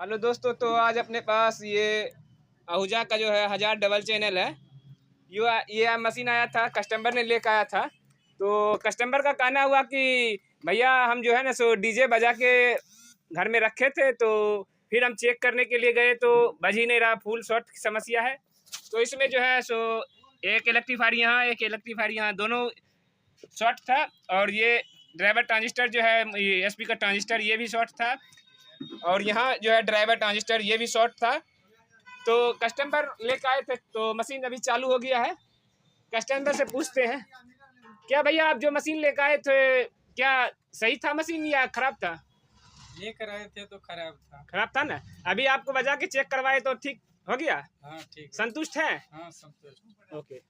Hello दोस्तों, तो आज अपने पास ये आहूजा का जो है 1000 डबल चैनल है। ये मशीन आया था, कस्टमर ने लेकर आया था। तो कस्टमर का कहना हुआ कि भैया हम जो है ना सो डीजे बजा के घर में रखे थे, तो फिर हम चेक करने के लिए गए तो बज ही नहीं रहा, फुल शॉर्ट की समस्या है। तो इसमें जो है सो एक इलेक्ट्रीफायर यहाँ, एक इलेक्ट्रीफायर यहाँ, दोनों शॉर्ट था। और ये ड्राइवर ट्रांजिस्टर जो है, एसपी का ट्रांजिस्टर, ये भी शॉर्ट था। और यहाँ जो है ड्राइवर ट्रांजिस्टर, ये भी शॉर्ट था। तो कस्टमर लेकर आए थे, तो मशीन अभी चालू हो गया है। कस्टमर से पूछते हैं, क्या भैया आप जो मशीन लेकर आए थे, क्या सही था मशीन या खराब था? लेकर आए थे तो खराब था। खराब था ना? अभी आपको बजा के चेक करवाए तो ठीक हो गया? हाँ ठीक है। संतुष्ट है? हाँ संतुष्ट। ओके।